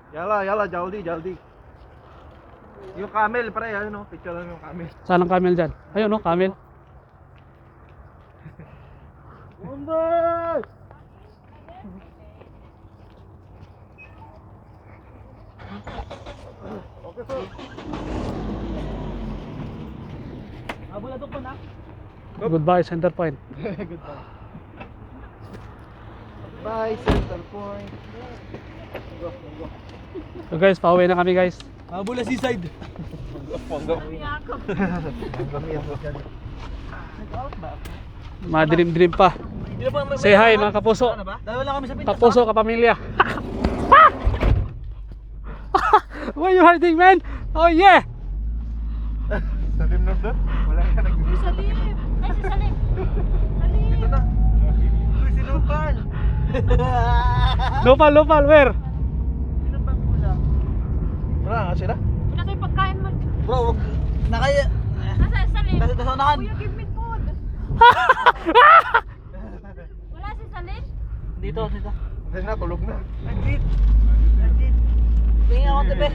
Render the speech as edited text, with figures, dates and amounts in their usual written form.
Yala, yala, jaldi, jaldi. Yung camel, pre, ayun, no? Picture lang yung camel. Saan ang camel dyan? Ayun, no? Camel. Bombay! Okay, sir. Abuladok pa na. Goodbye, center point. Goodbye. Bye, center point. Go, go. So guys, pauwi na kami guys. Abula seaside. Ponggo. Madilim-dilim pa. Say hi mga kapuso. Dalawa lang kami sa pinto. Kapuso, kapamilya. Why you hiding, man? Oh yeah! Salim na doon? Wala ka nag-video. Salim! Ay, si Salim! Salim! Ito na. Uy, si Lupal! Lupal, lupal, where? Sino bang pula? Wala nga sila? Wala sa'yo pagkain mo. Bro, wag nakaya. Nasa Salim? Nasa unahan. Kuya, give me food. Wala si Salim? Dito. Kasi na, tulog na. Legit. Tingin ako tabi.